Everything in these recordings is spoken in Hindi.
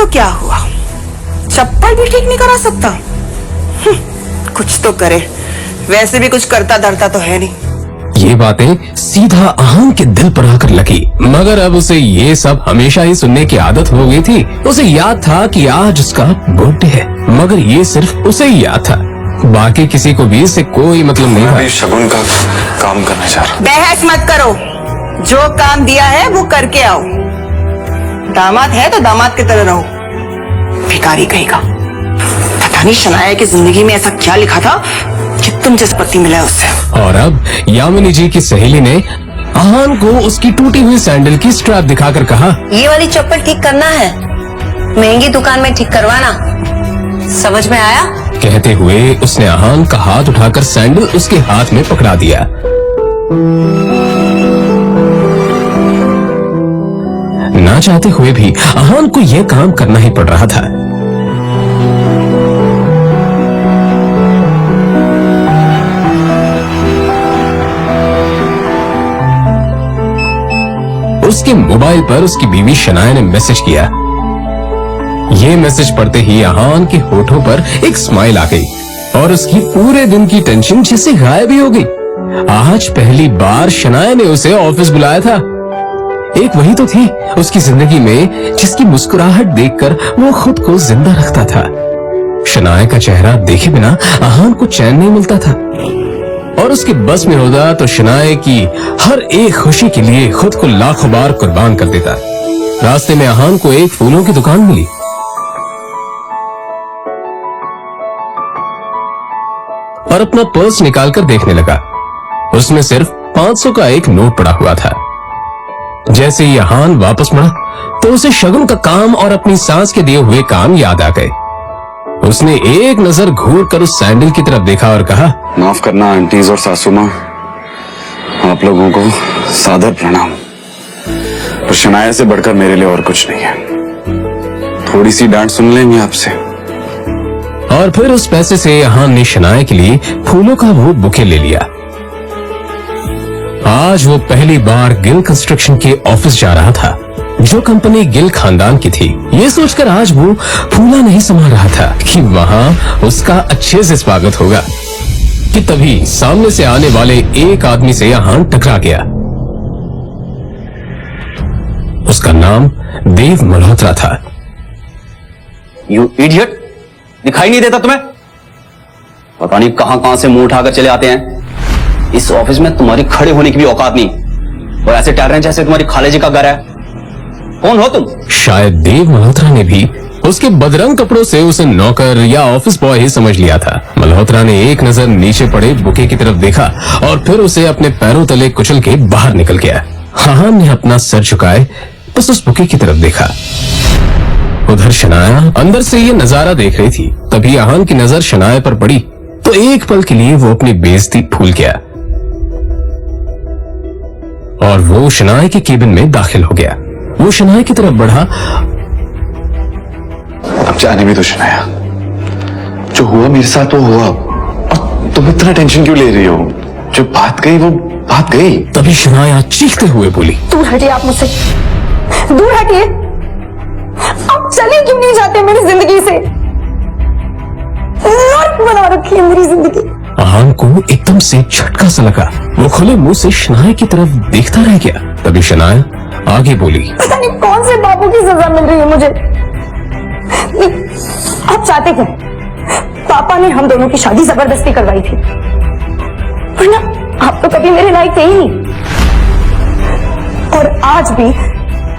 तो क्या हुआ, चप्पल भी ठीक नहीं करा सकता। कुछ तो करे, वैसे भी कुछ करता धरता तो है नहीं। ये बातें सीधा अहान के दिल पर आकर लगी, मगर अब उसे ये सब हमेशा ही सुनने की आदत हो गई थी। उसे याद था कि आज उसका बर्थडे है, मगर ये सिर्फ उसे ही याद था, बाकी किसी को भी इससे कोई मतलब नहीं था। शगुन का काम करना चाह रहा। बहस मत करो, जो काम दिया है वो करके आओ। दामाद है तो दामाद की तरह रहो, भिखारी कहेगा। पता नहीं शनाया की जिंदगी में ऐसा क्या लिखा था कि तुम जिस पति मिला है उससे। और अब यामिनी जी की सहेली ने अहान को उसकी टूटी हुई सैंडल की स्ट्रैप दिखाकर कहा, ये वाली चप्पल ठीक करना है, महंगी दुकान में ठीक करवाना, समझ में आया? कहते हुए उसने अहान का हाथ उठाकर सैंडल उसके हाथ में पकड़ा दिया। ना चाहते हुए भी अहान को यह काम करना ही पड़ रहा था। उसके मोबाइल पर उसकी बीवी शनाया ने मैसेज किया। ये मैसेज पढ़ते ही अहान के होठों पर एक स्माइल आ गई और उसकी पूरे दिन की टेंशन जैसे गायब ही हो गई। आज पहली बार शनाया ने उसे ऑफिस बुलाया था। एक वही तो थी उसकी जिंदगी में जिसकी मुस्कुराहट देखकर वो खुद को जिंदा रखता था। शनाया का चेहरा देखे बिना अहान को चैन नहीं मिलता था, और उसके बस में होता तो शनाया की हर एक खुशी के लिए खुद को लाखों बार कुर्बान कर देता। रास्ते में अहान को एक फूलों की दुकान मिली और अपना पर्स निकालकर देखने लगा। उसमें सिर्फ 500 का एक नोट पड़ा हुआ था। जैसे ही अहान वापस मुड़ा तो उसे शगुन का काम और अपनी सास के दिए हुए काम याद आ गए। उसने एक नजर घूर कर उस सैंडल की तरफ देखा और कहा, माफ करना आंटीज और सासू माँ, आप लोगों को सादर प्रणाम। पर शनाया से बढ़कर मेरे लिए और कुछ नहीं है। थोड़ी सी डांट सुन लेंगे आपसे। और फिर उस पैसे से अहान ने शनाया के लिए फूलों का वो बुके ले लिया। आज वो पहली बार गिल कंस्ट्रक्शन के ऑफिस जा रहा था, जो कंपनी गिल खानदान की थी। ये सोचकर आज वो फूला नहीं समा रहा था कि वहां उसका अच्छे से स्वागत होगा, कि तभी सामने से आने वाले एक आदमी से अहान टकरा गया। उसका नाम देव मल्होत्रा था। यू इडियट, दिखाई नहीं देता तुम्हें? पता नहीं कहां से मुंह उठाकर चले आते हैं। इस ऑफिस में तुम्हारी खड़े होने की भी औकात नहीं, और ऐसे टहल रहे हैं जैसे तुम्हारी खाले जी का घर है। कौन हो तुम? शायद देव मल्होत्रा ने भी उसके बदरंग कपड़ों से उसे नौकर या ऑफिस बॉय ही समझ लिया था। मल्होत्रा ने एक नजर नीचे पड़े बुके की तरफ देखा और फिर उसे अपने पैरों तले कुचल के बाहर निकल गया। अहान ने अपना सर झुकाए बस उस बुके की तरफ देखा। उधर शनाया अंदर से ये नजारा देख रही थी। तभी अहान की नजर शनाया पर पड़ी तो एक पल के लिए वो अपनी बेइज्जती भूल गया और वो शनाया के केबिन में दाखिल हो गया। वो शनाया की तरफ बढ़ा। अब जाने भी तो शनाया, जो हुआ मेरे साथ वो हुआ, और तुम इतना टेंशन क्यों ले रही हो? जो बात गई वो बात गई। तभी शनाया चीखते हुए बोली, दूर हटिए आप मुझसे, दूर हटिए। आप चले क्यों नहीं जाते मेरी जिंदगी से? नर्क बना रखी है मेरी जिंदगी। अहान को एकदम से झटका सा लगा। वो खुले मुंह से शनाया की तरफ देखता रह गया। तभी शनाया आगे बोली, पता नहीं कौन से बाबू की सजा मिल रही है मुझे। आप चाहते क्या? पापा ने हम दोनों की शादी जबरदस्ती करवाई थी, वरना आप तो कभी मेरे लायक थे ही नहीं। और आज भी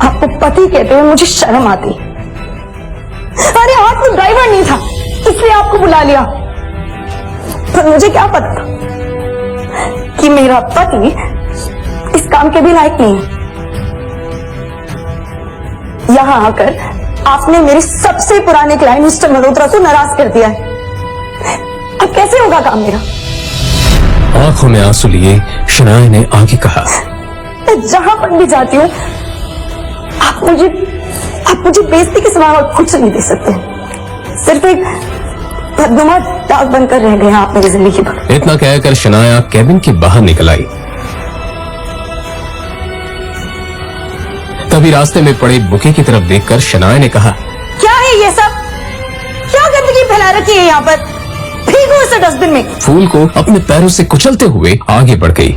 आपको पति कहते हुए मुझे शर्म आती। अरे आप तो ड्राइवर नहीं था, इसलिए आपको बुला लिया, पर मुझे क्या पता था कि मेरा पति इस काम के भी लायक नहीं है। यहां आकर आपने मेरे सबसे पुराने क्लाइंट मिस्टर मल्होत्रा को नाराज कर दिया है। अब कैसे होगा काम मेरा? आंखों में आंसू लिए शनाया ने आगे कहा, मैं जहां पर भी जाती हूँ आप मुझे बेइज्जती के सिवा और कुछ नहीं दे सकते। सिर्फ एक बदनुमा दाग बनकर रह गए आप मेरी जिंदगी पर। इतना कहकर शनाया केबिन के बाहर निकल आई। तभी रास्ते में पड़े बुके की तरफ देखकर शनाया ने कहा, क्या है ये सब? क्या गंदगी फैला रखी है यहाँ पर? फेंको इसे डस्टबिन में। फूल को अपने पैरों से कुचलते हुए आगे बढ़ गई।